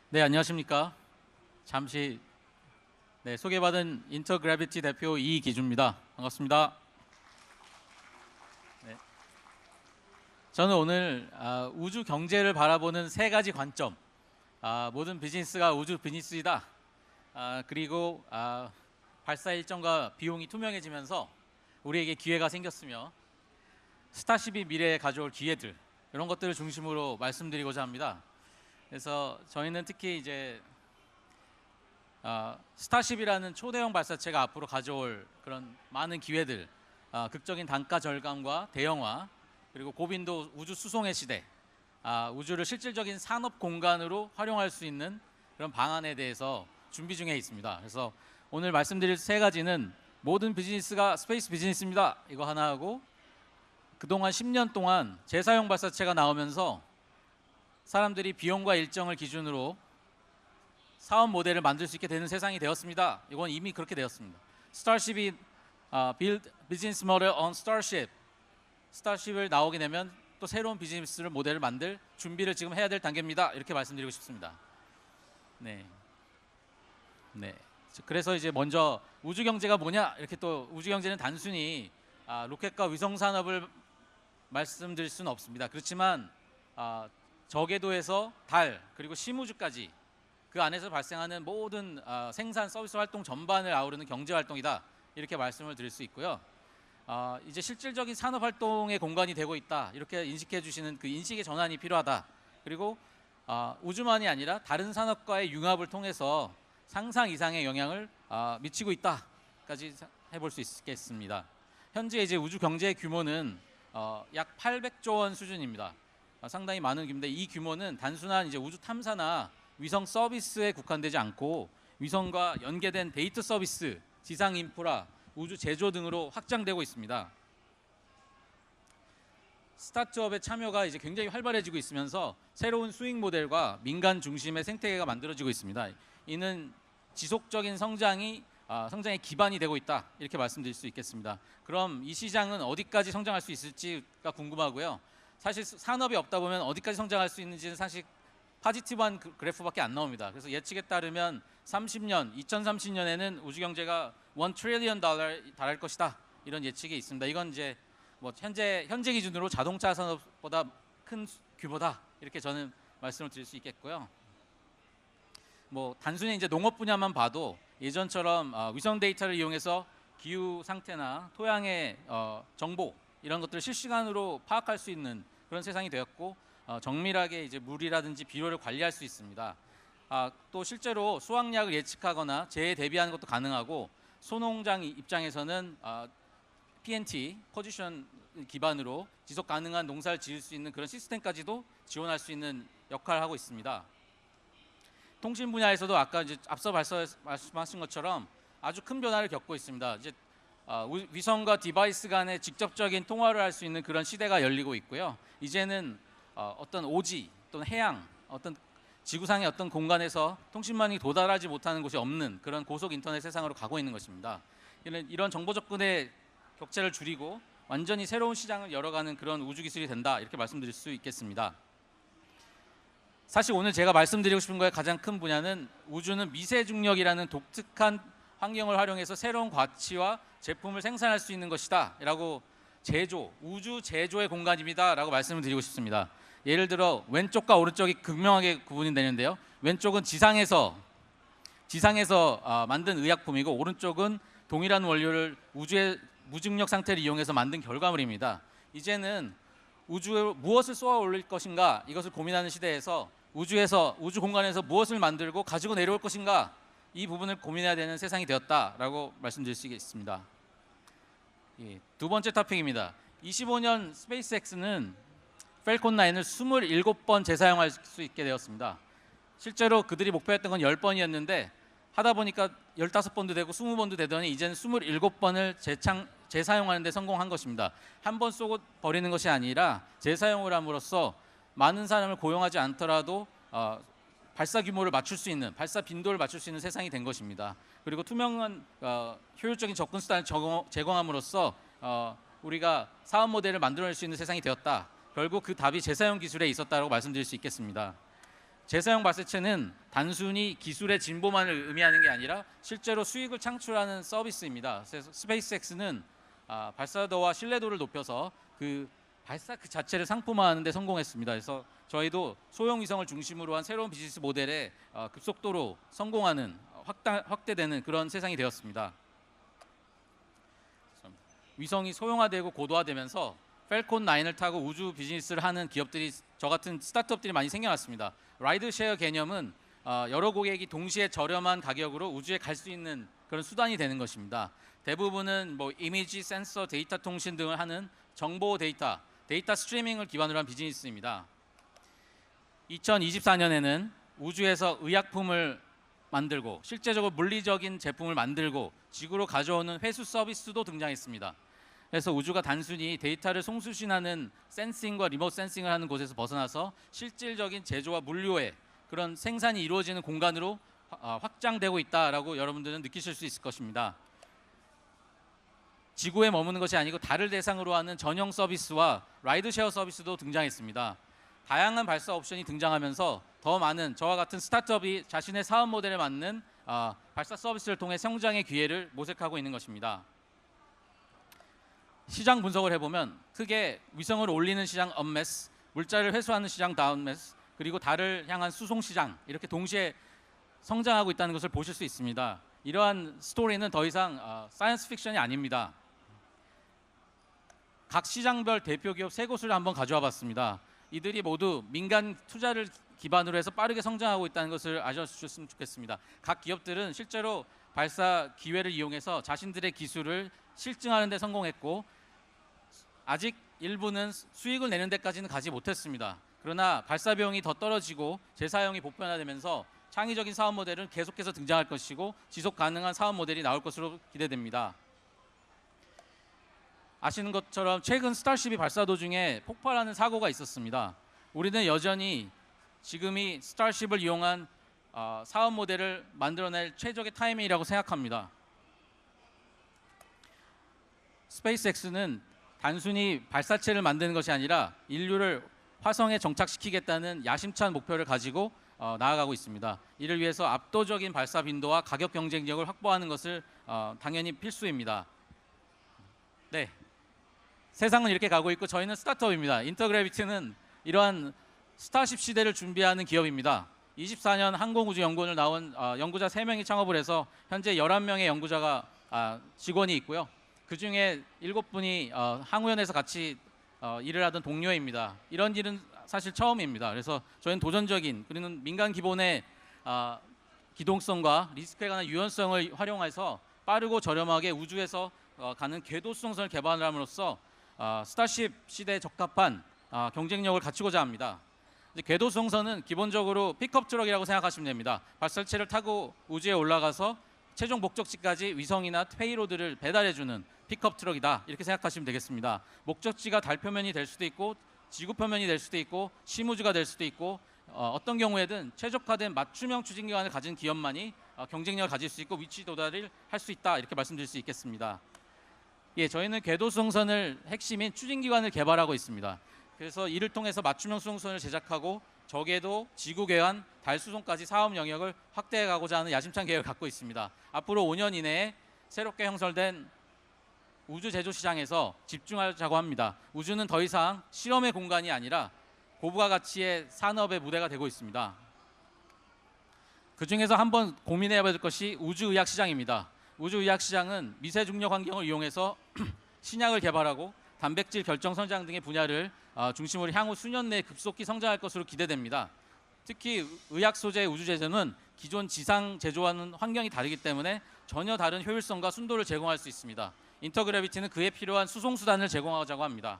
네, 안녕하십니까. 잠시 소개받은 인터그래비티 대표 이기주입니다. 반갑습니다. 네, 저는 오늘 우주 경제를 바라보는 세 가지 관점, 모든 비즈니스가 우주 비즈니스이다. 그리고 발사 일정과 비용이 투명해지면서 우리에게 기회가 생겼으며 스타쉽이 미래에 가져올 기회들, 이런 것들을 중심으로 말씀드리고자 합니다. 그래서 저희는 특히 이제 스타쉽이라는 초대형 발사체가 앞으로 가져올 그런 많은 기회들, 극적인 단가 절감과 대형화, 그리고 고빈도 우주 수송의 시대, 우주를 실질적인 산업 공간으로 활용할 수 있는 그런 방안에 대해서 준비 중에 있습니다. 그래서 오늘 말씀드릴 세 가지는 모든 비즈니스가 스페이스 비즈니스입니다. 이거 하나 하고, 그동안 10년 동안 재사용 발사체가 나오면서 사람들이 비용과 일정을 기준으로 사업 모델을 만들 수 있게 되는 세상이 되었습니다. 이건 이미 그렇게 되었습니다. 스타쉽이 build business model on Starship. 스타쉽을 나오게 되면 또 새로운 비즈니스 모델을 만들 준비를 지금 해야 될 단계입니다. 이렇게 말씀드리고 싶습니다. 네. 그래서 이제 먼저 우주 경제가 뭐냐? 이렇게 또 우주 경제는 단순히 로켓과 위성 산업을 말씀드릴 수는 없습니다. 그렇지만 저궤도에서 달 그리고 심우주까지 그 안에서 발생하는 모든 생산 서비스 활동 전반을 아우르는 경제 활동이다, 이렇게 말씀을 드릴 수 있고요. 이제 실질적인 산업 활동의 공간이 되고 있다, 이렇게 인식해 주시는 그 인식의 전환이 필요하다. 그리고 우주만이 아니라 다른 산업과의 융합을 통해서 상상 이상의 영향을 미치고 있다까지 해볼 수 있겠습니다. 현재 이제 우주 경제의 규모는 약 800조 원 수준입니다. 상당히 많은 규모인데, 이 규모는 단순한 이제 우주 탐사나 위성 서비스에 국한되지 않고 위성과 연계된 데이터 서비스, 지상 인프라, 우주 제조 등으로 확장되고 있습니다. 스타트업의 참여가 이제 굉장히 활발해지고 있으면서 새로운 수익 모델과 민간 중심의 생태계가 만들어지고 있습니다. 이는 지속적인 성장의 기반이 되고 있다, 이렇게 말씀드릴 수 있겠습니다. 그럼 이 시장은 어디까지 성장할 수 있을지가 궁금하고요. 사실 산업이 없다 보면 어디까지 성장할 수 있는지는 사실 포지티브한 그래프밖에 안 나옵니다. 그래서 예측에 따르면 2030년에는 우주 경제가 $1 trillion 달할 것이다, 이런 예측이 있습니다. 이건 이제 뭐 현재 기준으로 자동차 산업보다 큰 규모다, 이렇게 저는 말씀을 드릴 수 있겠고요. 뭐 단순히 이제 농업 분야만 봐도 예전처럼 위성 데이터를 이용해서 기후 상태나 토양의 정보, 이런 것들을 실시간으로 파악할 수 있는 그런 세상이 되었고, 정밀하게 이제 물이라든지 비료를 관리할 수 있습니다. 또 실제로 수확량을 예측하거나 재해 대비하는 것도 가능하고, 소농장 입장에서는 PNT, 포지션 기반으로 지속 가능한 농사를 지을 수 있는 그런 시스템까지도 지원할 수 있는 역할을 하고 있습니다. 통신 분야에서도 아까 이제 앞서 말씀하신 것처럼 아주 큰 변화를 겪고 있습니다. 이제 위성과 디바이스 간의 직접적인 통화를 할 수 있는 그런 시대가 열리고 있고요. 이제는 어떤 오지 또는 해양, 어떤 지구상의 어떤 공간에서 통신망이 도달하지 못하는 곳이 없는 그런 고속 인터넷 세상으로 가고 있는 것입니다. 이런 정보 접근의 격차를 줄이고 완전히 새로운 시장을 열어가는 그런 우주 기술이 된다, 이렇게 말씀드릴 수 있겠습니다. 사실 오늘 제가 말씀드리고 싶은 거의 가장 큰 분야는 우주는 미세 중력이라는 독특한 환경을 활용해서 새로운 가치와 제품을 생산할 수 있는 것이다 라고, 우주 제조의 공간입니다 라고 말씀을 드리고 싶습니다. 예를 들어 왼쪽과 오른쪽이 극명하게 구분이 되는데요, 왼쪽은 지상에서 만든 의약품이고, 오른쪽은 동일한 원료를 우주의 무중력 상태를 이용해서 만든 결과물입니다. 이제는 우주에 무엇을 쏘아 올릴 것인가, 이것을 고민하는 시대에서 우주 공간에서 무엇을 만들고 가지고 내려올 것인가, 이 부분을 고민해야 되는 세상이 되었다라고 말씀드릴 수 있겠습니다. 두 번째 토픽입니다. 25년 스페이스X는 펠콘 9을 27번 재사용할 수 있게 되었습니다. 실제로 그들이 목표했던 건 10번이었는데 하다 보니까 15번도 되고 20번도 되더니 이제는 27번을 재사용하는 데 성공한 것입니다. 한 번 쏘고 버리는 것이 아니라 재사용을 함으로써 많은 사람을 고용하지 않더라도 발사 규모를 맞출 수 있는, 발사 빈도를 맞출 수 있는 세상이 된 것입니다. 그리고 투명한 효율적인 접근 수단을 제공함으로써 우리가 사업 모델을 만들어낼 수 있는 세상이 되었다. 결국 그 답이 재사용 기술에 있었다고 말씀드릴 수 있겠습니다. 재사용 발사체는 단순히 기술의 진보만을 의미하는 게 아니라 실제로 수익을 창출하는 서비스입니다. 그래서 스페이스X는 발사도와 신뢰도를 높여서 그 발사 그 자체를 상품화하는 데 성공했습니다. 그래서 저희도 소형 위성을 중심으로 한 새로운 비즈니스 모델에 급속도로 성공하는 확대되는 그런 세상이 되었습니다. 위성이 소형화되고 고도화되면서 펠콘 9을 타고 우주 비즈니스를 하는 기업들이 저 같은 스타트업들이 많이 생겨났습니다. 라이드 쉐어 개념은 여러 고객이 동시에 저렴한 가격으로 우주에 갈 수 있는 그런 수단이 되는 것입니다. 대부분은 뭐 이미지, 센서, 데이터 통신 등을 하는 정보 데이터 스트리밍을 기반으로 한 비즈니스입니다. 2024년에는 우주에서 의약품을 만들고 실제적으로 물리적인 제품을 만들고 지구로 가져오는 회수 서비스도 등장했습니다. 그래서 우주가 단순히 데이터를 송수신하는 센싱과 리모트 센싱을 하는 곳에서 벗어나서 실질적인 제조와 물류의 그런 생산이 이루어지는 공간으로 확장되고 있다라고 여러분들은 느끼실 수 있을 것입니다. 지구에 머무는 것이 아니고 달을 대상으로 하는 전용 서비스와 라이드쉐어 서비스도 등장했습니다. 다양한 발사 옵션이 등장하면서 더 많은 저와 같은 스타트업이 자신의 사업 모델에 맞는 발사 서비스를 통해 성장의 기회를 모색하고 있는 것입니다. 시장 분석을 해보면 크게 위성을 올리는 시장 업매스, 물자를 회수하는 시장 다운매스, 그리고 달을 향한 수송 시장 이렇게 동시에 성장하고 있다는 것을 보실 수 있습니다. 이러한 스토리는 더 이상 사이언스 픽션이 아닙니다. 각 시장별 대표 기업 세 곳을 한번 가져와 봤습니다. 이들이 모두 민간 투자를 기반으로 해서 빠르게 성장하고 있다는 것을 아셨으면 좋겠습니다. 각 기업들은 실제로 발사 기회를 이용해서 자신들의 기술을 실증하는 데 성공했고 아직 일부는 수익을 내는 데까지는 가지 못했습니다. 그러나 발사 비용이 더 떨어지고 재사용이 보편화되면서 창의적인 사업 모델은 계속해서 등장할 것이고 지속 가능한 사업 모델이 나올 것으로 기대됩니다. 아시는 것처럼 최근 스타쉽이 발사 도중에 폭발하는 사고가 있었습니다. 우리는 여전히 지금이 스타쉽을 이용한 사업 모델을 만들어낼 최적의 타이밍이라고 생각합니다. 스페이스X는 단순히 발사체를 만드는 것이 아니라 인류를 화성에 정착시키겠다는 야심찬 목표를 가지고 나아가고 있습니다. 이를 위해서 압도적인 발사 빈도와 가격 경쟁력을 확보하는 것을 당연히 필수입니다. 네, 세상은 이렇게 가고 있고 저희는 스타트업입니다. 인터그래비티는 이러한 스타쉽 시대를 준비하는 기업입니다. 24년 항공우주연구원을 나온 연구자 3명이 창업을 해서 현재 11명의 연구자가 직원이 있고요. 그중에 7분이 항우연에서 같이 일을 하던 동료입니다. 이런 일은 사실 처음입니다. 그래서 저희는 도전적인 그리고 민간 기본의 기동성과 리스크에 관한 유연성을 활용해서 빠르고 저렴하게 우주에서 가는 궤도 수송선을 개발함으로써 스타쉽 시대에 적합한 경쟁력을 갖추고자 합니다. 궤도 수송선은 기본적으로 픽업 트럭이라고 생각하시면 됩니다. 발사체를 타고 우주에 올라가서 최종 목적지까지 위성이나 페이로드를 배달해주는 픽업 트럭이다 이렇게 생각하시면 되겠습니다. 목적지가 달 표면이 될 수도 있고 지구 표면이 될 수도 있고 심우주가 될 수도 있고 어떤 경우에든 최적화된 맞춤형 추진기관을 가진 기업만이 경쟁력을 가질 수 있고 위치 도달을 할 수 있다 이렇게 말씀드릴 수 있겠습니다. 예, 저희는 궤도 수송선을 핵심인 추진기관을 개발하고 있습니다. 그래서 이를 통해서 맞춤형 수송선을 제작하고 저궤도, 지구궤환, 달 수송까지 사업 영역을 확대해가고자 하는 야심찬 계획을 갖고 있습니다. 앞으로 5년 이내에 새롭게 형성된 우주 제조 시장에서 집중하자고 합니다. 우주는 더 이상 실험의 공간이 아니라 고부가 가치의 산업의 무대가 되고 있습니다. 그 중에서 한번 고민해야 될 것이 우주의학 시장입니다. 우주의학 시장은 미세중력 환경을 이용해서 신약을 개발하고 단백질 결정 성장 등의 분야를 중심으로 향후 수년 내에 급속히 성장할 것으로 기대됩니다. 특히 의학 소재의 우주 제조는 기존 지상 제조와는 환경이 다르기 때문에 전혀 다른 효율성과 순도를 제공할 수 있습니다. 인터그래비티는 그에 필요한 수송 수단을 제공하자고 합니다.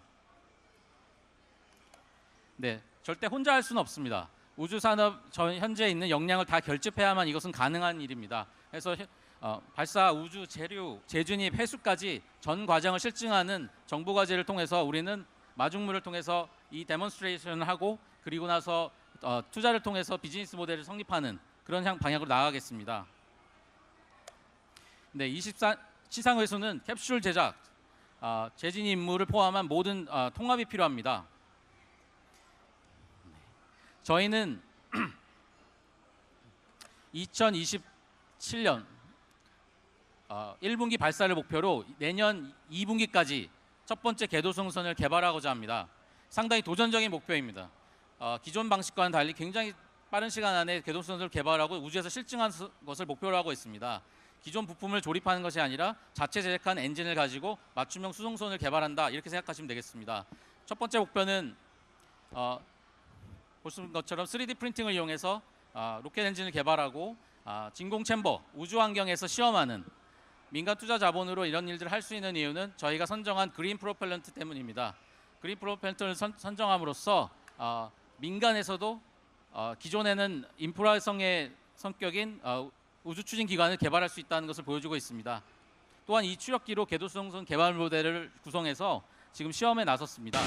네, 절대 혼자 할 수는 없습니다. 우주 산업 현재 있는 역량을 다 결집해야만 이것은 가능한 일입니다. 그래서 발사, 우주, 재료, 재진입, 회수까지 전 과정을 실증하는 정보 과제를 통해서 우리는 마중물을 통해서 이 데몬스트레이션을 하고 그리고 나서 투자를 통해서 비즈니스 모델을 성립하는 그런 방향으로 나아가겠습니다. 네, 시상 회수는 캡슐 제작, 재진 임무를 포함한 모든 통합이 필요합니다. 저희는 2027년 1분기 발사를 목표로 내년 2분기까지 첫 번째 궤도승선을 개발하고자 합니다. 상당히 도전적인 목표입니다. 기존 방식과는 달리 굉장히 빠른 시간 안에 궤도승선을 개발하고 우주에서 실증한 것을 목표로 하고 있습니다. 기존 부품을 조립하는 것이 아니라 자체 제작한 엔진을 가지고 맞춤형 수송선을 개발한다, 이렇게 생각하시면 되겠습니다. 첫 번째 목표는 보시는 것처럼 3D 프린팅을 이용해서 로켓 엔진을 개발하고 진공 챔버, 우주 환경에서 시험하는, 민간 투자 자본으로 이런 일들을 할 수 있는 이유는 저희가 선정한 그린 프로펠런트 때문입니다. 그린 프로펠런트를 선정함으로써 민간에서도 기존에는 인프라성의 성격인 우주 추진 기관을 개발할 수 있다는 것을 보여주고 있습니다. 또한 이 추력기로 궤도수송선 개발 모델을 구성해서 지금 시험에 나섰습니다.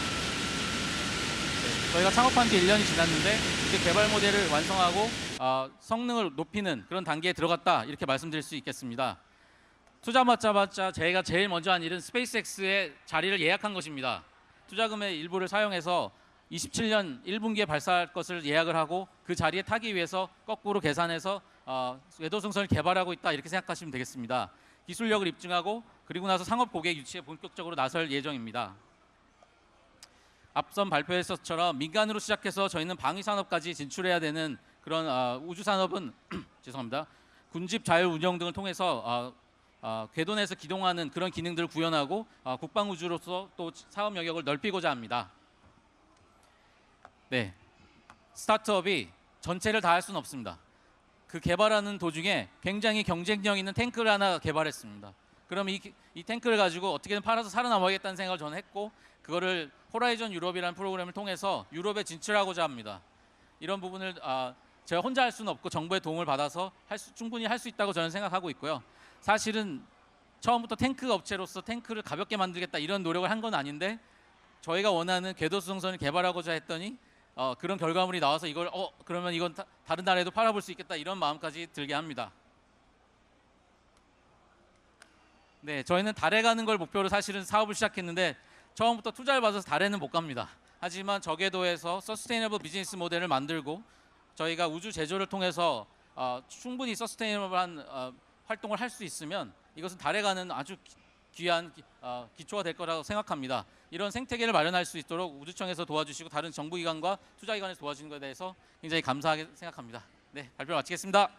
저희가 창업한 지 1년이 지났는데 이제 개발 모델을 완성하고 성능을 높이는 그런 단계에 들어갔다, 이렇게 말씀드릴 수 있겠습니다. 투자 받자마자 저희가 제일 먼저 한 일은 스페이스X의 자리를 예약한 것입니다. 투자금의 일부를 사용해서 27년 1분기에 발사할 것을 예약을 하고 그 자리에 타기 위해서 거꾸로 계산해서 궤도승선을 개발하고 있다, 이렇게 생각하시면 되겠습니다. 기술력을 입증하고 그리고 나서 상업 고객 유치에 본격적으로 나설 예정입니다. 앞선 발표했었처럼 민간으로 시작해서 저희는 방위 산업까지 진출해야 되는 그런 우주 산업은 죄송합니다. 군집 자율 운영 등을 통해서 궤도 내에서 기동하는 그런 기능들을 구현하고 국방 우주로서 또 사업 영역을 넓히고자 합니다. 네, 스타트업이 전체를 다 할 수는 없습니다. 그 개발하는 도중에 굉장히 경쟁력 있는 탱크를 하나 개발했습니다. 그럼 이 탱크를 가지고 어떻게든 팔아서 살아남아야겠다는 생각을 저는 했고, 그거를 호라이즌 유럽이라는 프로그램을 통해서 유럽에 진출하고자 합니다. 이런 부분을 제가 혼자 할 수는 없고 정부의 도움을 받아서 충분히 할 수 있다고 저는 생각하고 있고요. 사실은 처음부터 탱크 업체로서 탱크를 가볍게 만들겠다, 이런 노력을 한 건 아닌데 저희가 원하는 궤도수송선을 개발하고자 했더니 그런 결과물이 나와서 이걸 그러면 이건 다른 나라에도 팔아볼 수 있겠다, 이런 마음까지 들게 합니다. 네, 저희는 달에 가는 걸 목표로 사실은 사업을 시작했는데 처음부터 투자를 받아서 달에는 못 갑니다. 하지만 저궤도에서 서스테이너블 비즈니스 모델을 만들고 저희가 우주 제조를 통해서 충분히 서스테이너블한 활동을 할 수 있으면 이것은 달에 가는 아주 귀한 기초가 될 거라고 생각합니다. 이런 생태계를 마련할 수 있도록 우주청에서 도와주시고 다른 정부기관과 투자기관에서 도와주는 것에 대해서 굉장히 감사하게 생각합니다. 네, 발표를 마치겠습니다.